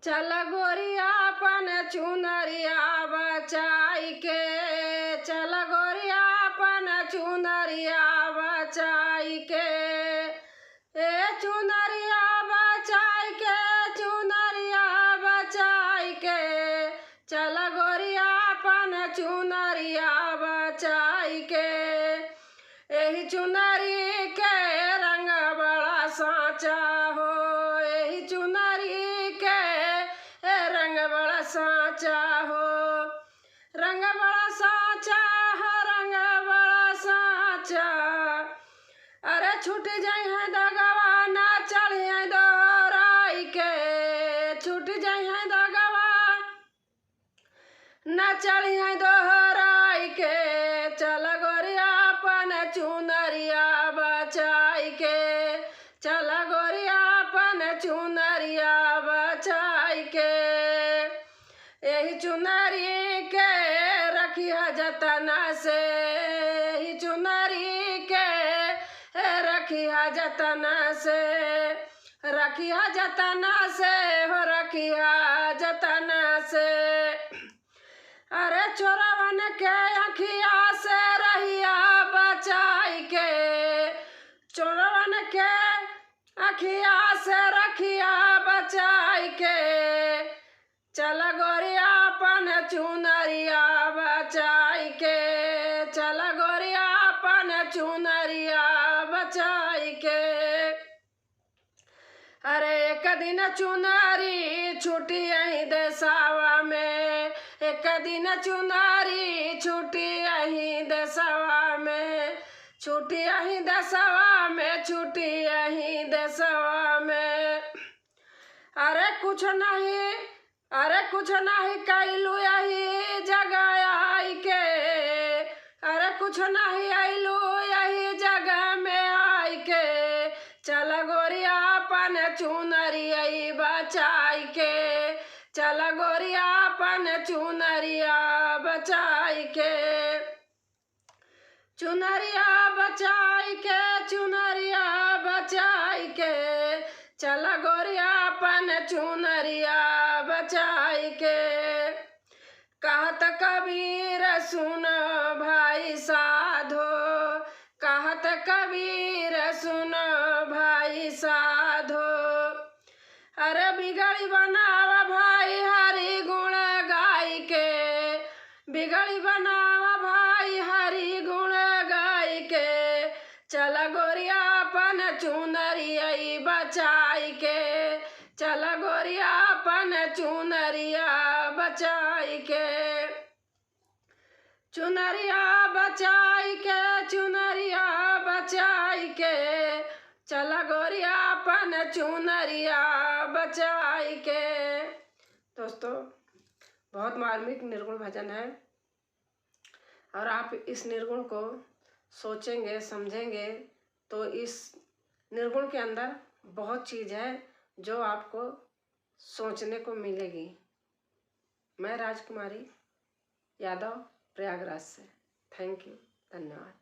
चल गोरिया अपन चुनरिया बचाई के, चल गोरिया अपन चुनरिया बचाई के, ए चुनरिया बचाई के, चुनरिया बचाई के, चल गोरिया अपन चुनरिया बचाई के। एही चुनरी के रंग बड़ा साचा हो, एही चुनरी के रंग बड़ा साचा हो, रंग बड़ा साचा हो, रंग बड़ा साचा। अरे छूट जाई है दगवा ना चढ़िए दोहराई के, छूट जाई है दगवा ना चढ़िए दोहराई के। चल गोरिया अपन चुनरिया बचाई के, चल गोरिया अपन चुनरिया बचाई के। यही चुनरी के रखिया जतन से, यही चुनरी के रखिया जतन से, रखिया जतन से हो, रखिया जतन से। अरे चोरवन के अखिया से रहिया बचाई के, चोरवन के अखिया से रखिया बचाई के। चल गोरिया अपन चुनरिया बचाई के, चल गोरिया अपन चुनरिया बचाई के। अरे एक दिन चुनरी छूटी यहीं देसावा में, एक दिन चुनरी छूटी यहीं देसावा में, छूटी यहीं देसावा में, छूटी यहीं देसावा में। अरे कुछ नहीं, अरे कुछ नहीं कैलू यही जगह आई के, अरे कुछ नहीं आइलू यही जगह में आई के। चल गोरिया अपन चुनरिया बचाई के, चल गोरिया अपन चुनरिया बचाई के, चुनरिया बचाई के, चुनरिया बचाई के। चल गोरिया अपन चुनरिया बचाई के। कहत कबीर सुन भाई साधो, कहत कबीर सुन भाई साधो। अरे बिगड़ी बनावा भाई हरि गुण गाई के, बिगड़ी बनावा भाई हरि गुण गाई के। चल गोरिया अपन चुनरिया बचाई के, चल गोरिया अपन चुनरिया बचाई के, चुनरिया बचाई के, चुनरिया बचाई के। चल गोरिया अपन चुनरिया बचाई के। दोस्तों, बहुत मार्मिक निर्गुण भजन है और आप इस निर्गुण को सोचेंगे समझेंगे तो इस निर्गुण के अंदर बहुत चीज़ है जो आपको सोचने को मिलेगी। मैं राजकुमारी यादव प्रयागराज से। थैंक यू, धन्यवाद।